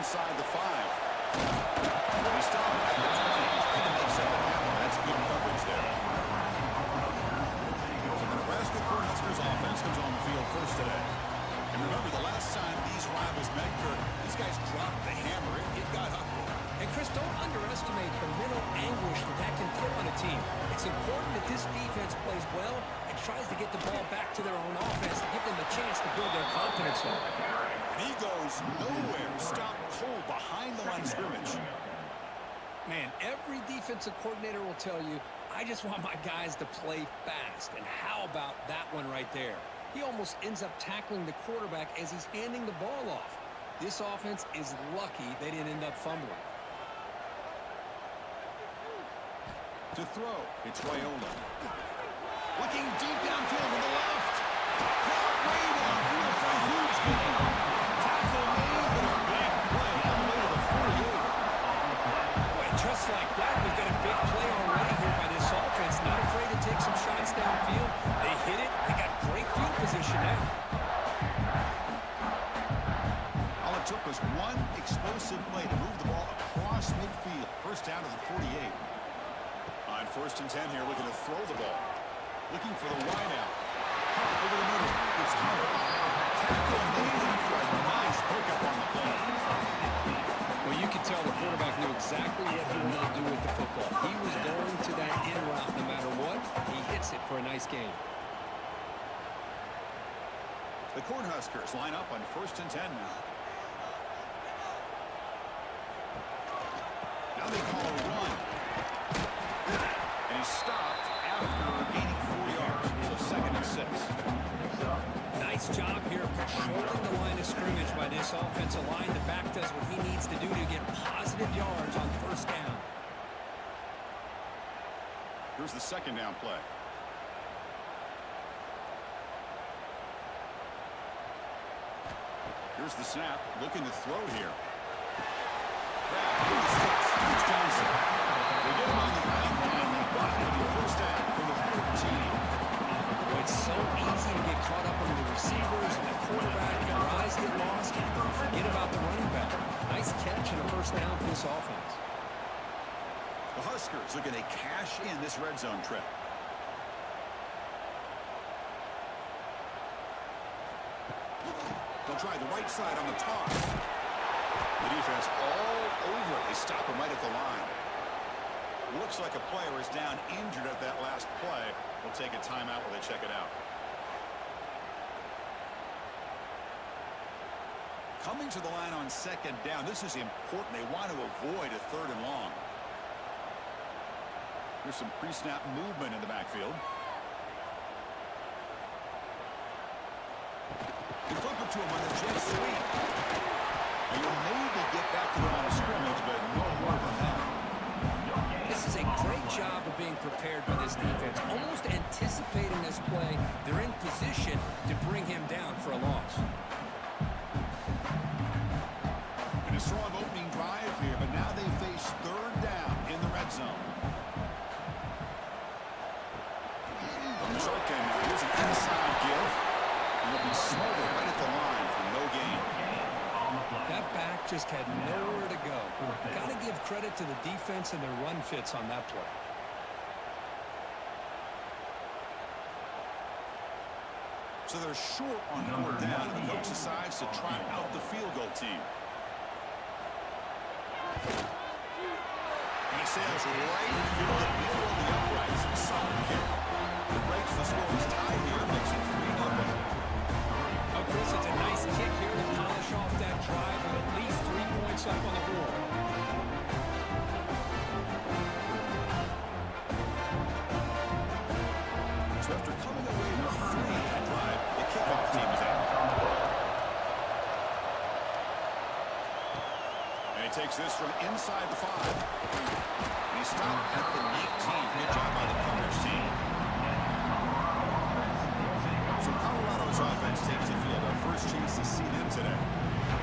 inside the 5. He stopped at the 20. He makes up the half. That's good coverage there. So the Nebraska Cornhuskers offense comes on the field first today. And remember, the last time these rivals met, Kurt, these guys dropped the hammer. It got ugly. And Chris, don't underestimate the mental anguish that can put on a team. It's important that this defense plays well and tries to get the ball back to their own offense to give them a chance to build their confidence up. And he goes nowhere. Stop cold behind the line of scrimmage. Man, every defensive coordinator will tell you, I just want my guys to play fast. And how about that one right there? He almost ends up tackling the quarterback as he's handing the ball off. This offense is lucky they didn't end up fumbling. To throw, it's Raiola. Looking deep downfield to the left. Caught way downfield for a huge gain. Tackle made, but a big play all the way to the 48. Boy, just like that, we've got a big play already here by this offense. Not afraid to take some shots downfield. They hit it. They got great field position now. All it took was one explosive play to move the ball across midfield. First down to the 48. On 1st and 10 here, looking to throw the ball. Looking for the wide out. Over the middle. It's Hunter. Tackle made for a nice pickup on the play. Well, you could tell the quarterback knew exactly what he wanted to do with the football. He was going to that in route no matter what. He hits it for a nice gain. The Cornhuskers line up on 1st and 10 now. Now they call a run. And he's stopped after gaining 4 yards. So 2nd and 6. Nice job here of controlling the line of scrimmage by this offensive line. The back does what he needs to do to get positive yards on 1st down. Here's the 2nd down play. Here's the snap. Looking to throw here. It's Johnson. They get him on the ground finally, but it'll be 1st down from the 14. It's so easy to get caught up on the receivers and the quarterback, and your eyes get lost, and you forget about the running back. Nice catch and a 1st down for this offense. The Huskers looking to cash in this red zone trip. They'll try the right side on the toss. The defense all over it. They stop him right at the line. Looks like a player is down injured at that last play. We'll take a timeout while they check it out. Coming to the line on 2nd down. This is important. They want to avoid a 3rd and long. There's some pre-snap movement in the backfield. They flip it to him on the jet sweep. And you'll maybe get back to the line of scrimmage, but no more than that. This is a great job of being prepared by this defense. Almost anticipating this play, they're in position to bring him down for a loss. And a strong opening drive here, but now they face 3rd down in the red zone. From the shotgun now, here's an inside give. And it'll be smothered right at the line for no gain. That back just had nowhere to go. Got to give credit to the defense and their run fits on that play. So they're short on 4th down, and the coach decides to try out the field goal team. He sails right through the middle of the uprights. Solid kick. It breaks the score. It's tied here. Makes it 3-0. Oh, Chris, it's a nice kick here to polish off that drive with at least 3 points up on the board. So after coming away with 3 on that drive, the kickoff team is out. And he takes this from inside the 5. And he stopped at the 19. Good job by the coverage team. So Colorado's offense takes the field. Our first chance to see them today.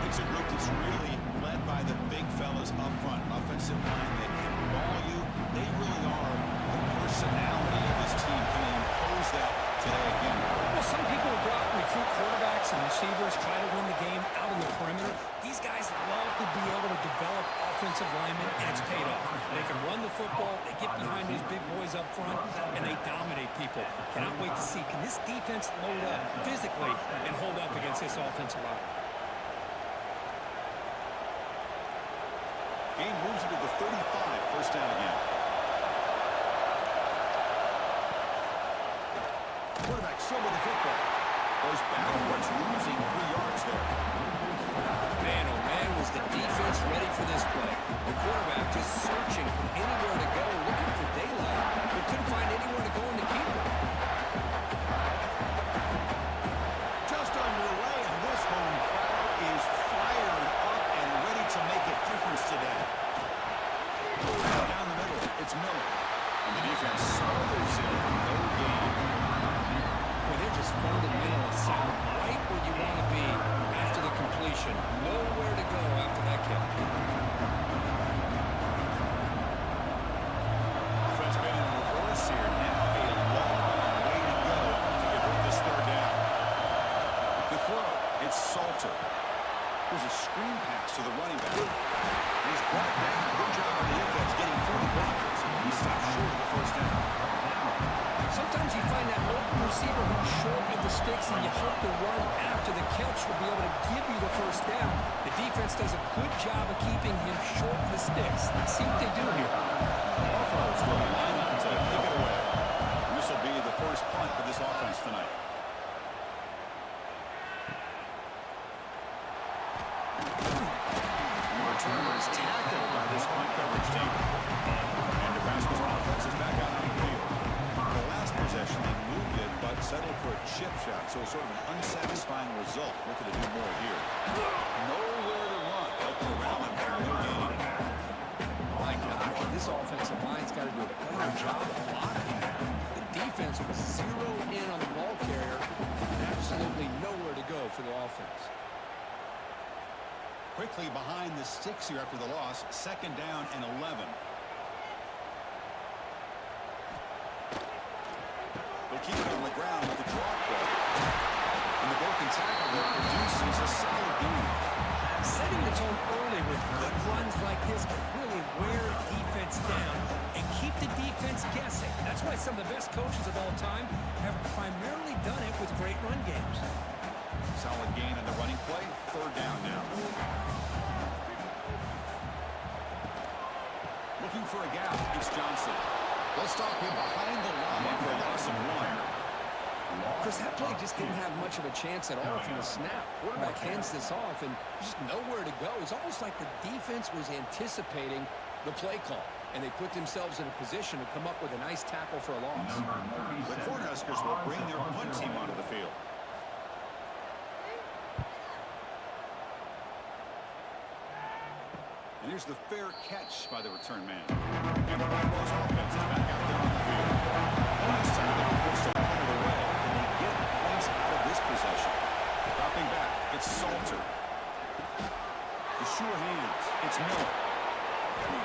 It's a group that's really led by the big fellas up front. Offensive line that can ball you. They really are the personality of this team. Can they impose that today again? Well, some people will go out and recruit quarterbacks and receivers, try to win the game out in the perimeter. These guys love to be boys up front, and they dominate people. Cannot wait to see, can this defense load up physically and hold up against this offensive line? Gain moves it to the 35, first down again. Quarterback still with the football. Goes backwards, losing 3 yards there. Man, oh man, was the defense ready for this play. The quarterback just searching for anywhere to go, looking for daylight, but couldn't find anywhere to go in the keeper. Just underway, and this home crowd is fired up and ready to make a difference today. Down the middle, it's Miller. And the defense smothers it for no gain. Well, they're just fundamentally sound right where you want to be after the completion. Nowhere to go after that kick. Offense been in reverse here. Now a long way to go to convert this third down. The throw, it's Salter. Here's a screen pass to the running back. And he's brought down. Good job on the offense getting through the blockers. He stopped short of the first down. Sometimes you find that open receiver who's short of the sticks, and you hope the run after the catch will be able to give you the first down. The defense does a good job of keeping him short of the sticks. Let's see what they do here. Buffalo's going to line up to kick it away. This will be the first punt for this offense tonight. The returner is tackled by this punt coverage team. And Nebraska's offense is back out on the field. The last possession, they moved it, but settled for a chip shot, so sort of an unsatisfying result. Looking to do more here. Nowhere to run. But Corrallin for no gain. My gosh, this offensive line's got to do a better job of blocking. The defense was zeroed in on the ball carrier, and absolutely nowhere to go for the offense. Quickly behind the sticks here after the loss. Second down and 11. They'll keep it on the ground with the draw play. And the broken tackle that produces a solid gain. Setting the tone early with good runs like this can really wear defense down and keep the defense guessing. That's why some of the best coaches of all time have primarily done it with great run games. Solid gain on the running play. Third down now. Looking for a gap. It's Johnson. They'll stop him behind the line for a loss of 1. Chris, that play just didn't have much of a chance at all from the snap. Quarterback hands this off and just nowhere to go. It's almost like the defense was anticipating the play call, and they put themselves in a position to come up with a nice tackle for a loss. The Cornhuskers will bring their punt team onto the field. And here's the fair catch by the return man. And the Buffalo's offense is back out there on the field. Last time they were forced to punt it away, and they get points out of this possession. Dropping back, it's Salter. The sure hands, it's Miller.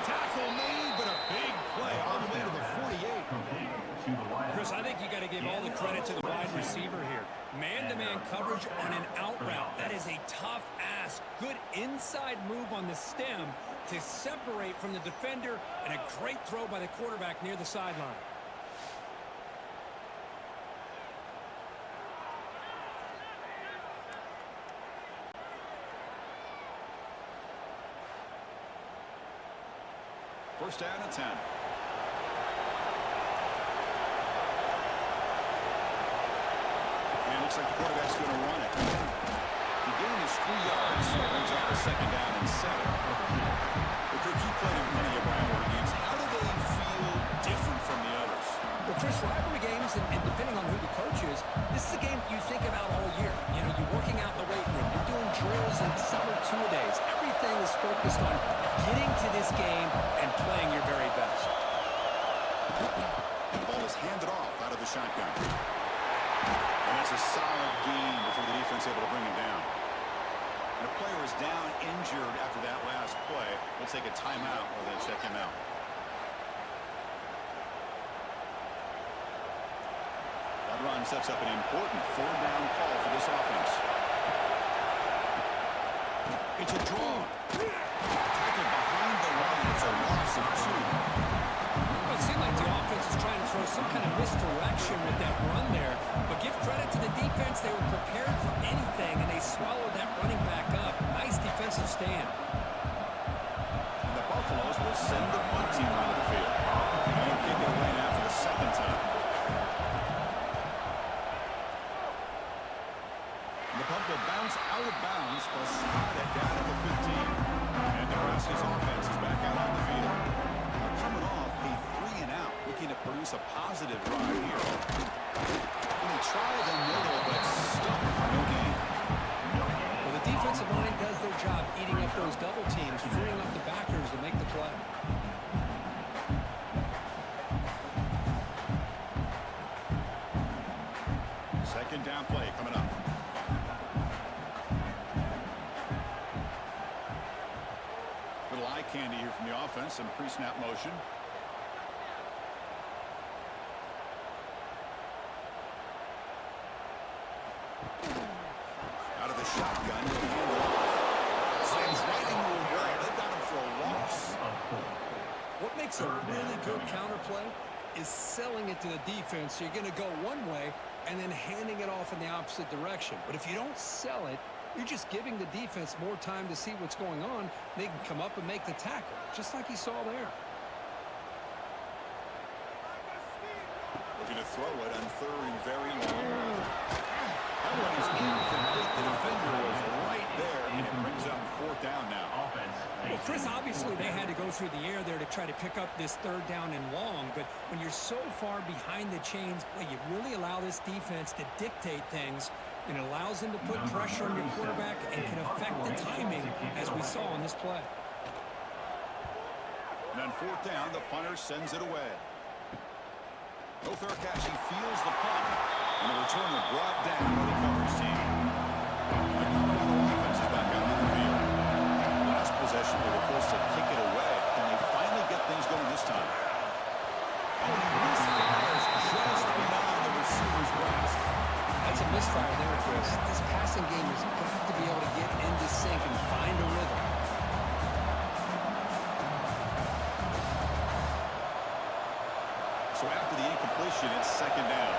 Tackle made, but a big play all the way to the 48. Chris, I think you got to give all the credit to the wide receiver here. Man-to-man coverage on an out route. That is a tough ask. Good inside move on the stem to separate from the defender, and a great throw by the quarterback near the sideline. First down and 10. And looks like the quarterback's going to run it. The gain is 3 yards, so it brings up the second down and 7. The Cook, you played in many of rivalry games. How do they feel different from the others? Well, Chris, rivalry games, and depending on who the coach is, this is a game you think about all year. You know, you're working out in the weight room. You're doing drills and summer two-a-days. Everything is focused on getting to this game and playing your very best. The ball is handed off out of the shotgun. And that's a solid gain before the defense able to bring him down. And a player is down injured after that last play. We'll take a timeout while they check him out. That run sets up an important fourth down call for this offense. It's a draw. Tackled behind the line. It's a loss of 2. Well, it seemed like the offense is looking to produce a positive drive here. And they try the middle, but stuck. No gain. Well, the defensive line does their job eating up those double teams, freeing up the backers to make the play. Second down play coming up. Little eye candy here from the offense, some pre-snap motion. Out of the shotgun, he'll hand it off. Slams right into a wall. They got him for a loss. What makes a really good counterplay is selling it to the defense. So you're going to go one way and then handing it off in the opposite direction. But if you don't sell it, you're just giving the defense more time to see what's going on. They can come up and make the tackle, just like you saw there. Looking to throw it on third and very long. That one is incomplete. The defender was right there, and it brings up fourth down now. Well, Chris, obviously they had to go through the air there to try to pick up this third down and long, but when you're so far behind the chains, well, you really allow this defense to dictate things, and it allows them to put pressure on your quarterback and can affect the timing, as we saw on this play. And on fourth down, the punter sends it away. No fair catch. He feels the punt, and the returner brought down by the coverage team. The Colorado offense is back out on the field. Last possession, they were forced to kick it away. Can they finally get things going this time? And he misfires just beyond the receiver's grasp. That's a misfire there, Chris. This passing game has got to be able to get into sync and find a rhythm. So after the incompletion, it's second down.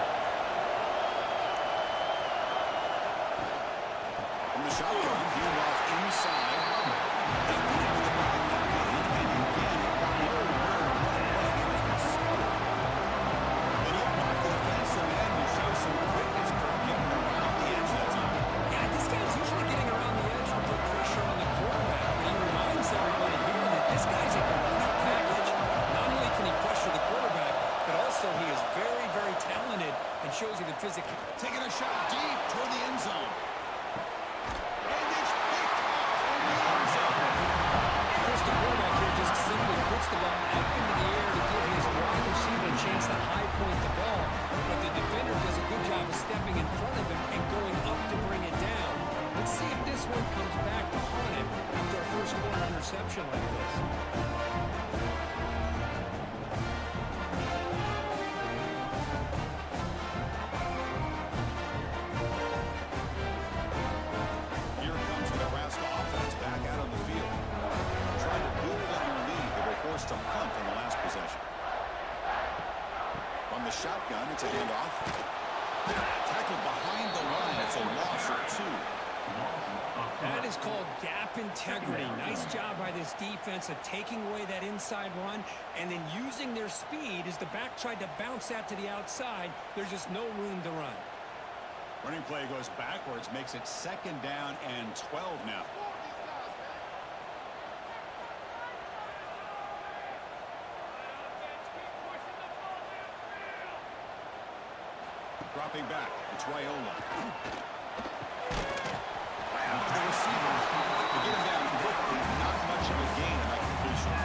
From the shotgun, hand off inside. They get it with the back and again, they don't knock the defensive end. You show some quickness, Kirk, getting around the edge that time. Yeah, this guy's usually getting around the edge to put pressure on the quarterback. But he reminds everybody here that this guy's a complete package. Not only can he pressure the quarterback, but also he is very, very talented and shows you the physical. Taking a shot deep toward the end zone. And it's picked off in the end zone. Chris, the quarterback here just simply puts the ball up into the air to give his wide receiver a chance to high point the ball. But the defender does a good job of stepping in front of him and going up to bring it down. Let's see if this one comes back to haunt him after a first quarter interception like this. Here comes the Nebraska offense back out on the field. Trying to build on their lead. They were forced to punt in the last possession. From the shotgun, it's a handoff. Tackled behind the line. It's a loss of 2. That is called gap integrity. Nice job by this defense of taking away that inside run and then using their speed as the back tried to bounce that to the outside. There's just no room to run. Running play goes backwards, makes it second down and 12 now. Dropping back, it's Raiola. Wow, the receiver. To get him down quickly, not much of a gain in that completion.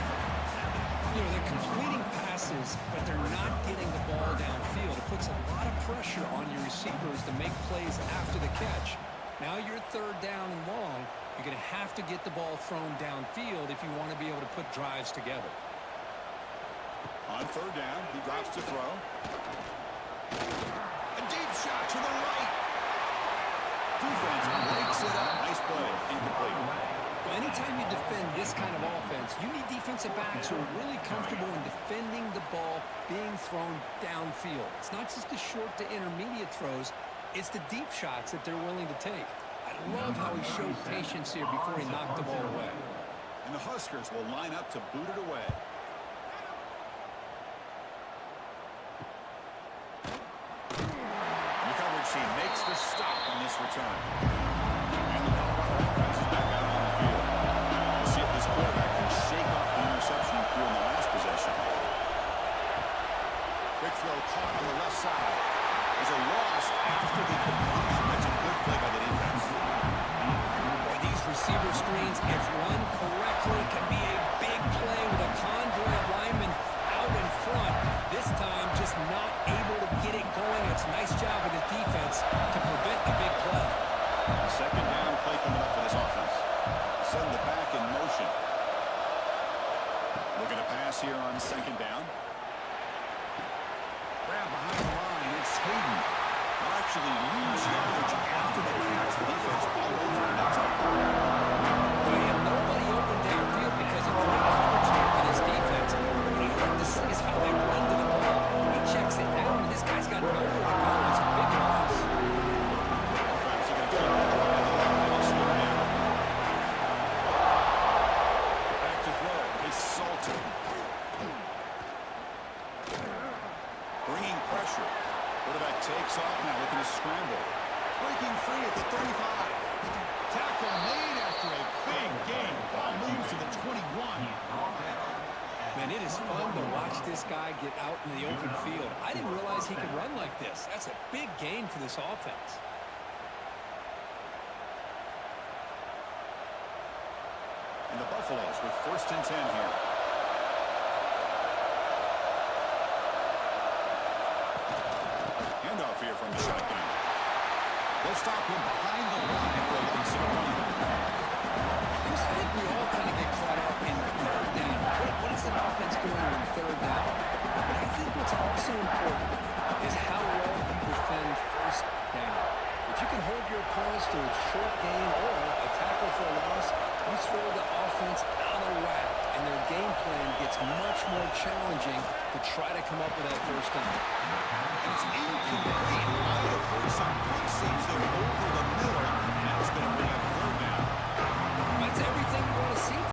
You know, they're completing passes, but they're not getting the ball downfield. It puts a lot of pressure on your receivers to make plays after the catch. Now you're third down and long. You're going to have to get the ball thrown downfield if you want to be able to put drives together. On third down, he drops to throw. A deep shot to the right. Defense breaks it up. Nice play. Incomplete. Well, anytime you defend this kind of offense, you need defensive backs who are really comfortable in defending the ball being thrown downfield. It's not just the short to intermediate throws. It's the deep shots that they're willing to take. I love how he showed patience here before he knocked the ball away. And the Huskers will line up to boot it away. The coverage team makes the stop on this return. And the Colorado offense is back out on the field. We'll see if this quarterback can shake off the interception he threw in the last possession. Quick throw caught on the left side. There's a loss after the completion. That's a good play by the defense. Boy, these receiver screens, if run correctly, can be a big play with a convoy of linemen out in front. This time, just not able to get it going. It's a nice job of the defense to prevent the big play. Second down play coming up for this offense. Send the back in motion. Looking to pass here on second down. Grab behind the line. It's Hayden. They'll actually lose yardage after the pass. The defense all over that time. They have nobody open downfield because of great coverage here by this defense. What you love to see is how they run to the ball. He checks it down, and this guy's got nowhere to go. It's a big loss. Offense are going to keep the drive alive and slow down. Back to throw. It's Salter. Bringing pressure. Quarterback takes off now, looking to scramble. Breaking free at the 35. Tackle made after a big gain. Ball moves to the 21. Man, it is fun to watch this guy get out in the open field. I didn't realize he could run like this. That's a big gain for this offense. And the Buffaloes with 1st and 10 here. Handoff here from the shotgun. They'll stop him behind the line for a loss of 1. I think we all kind of get caught up in third down. What is the offense doing on third down? But I think what's also important is how well you defend first down. If you can hold your opponents to a short gain or a tackle for a loss, you throw the offense out of whack, and their game plan gets much more challenging to try to come up with that first down. And it's incomplete. I have heard some big saves there over the middle. Now it's going to bring up third down. That's everything you want to see.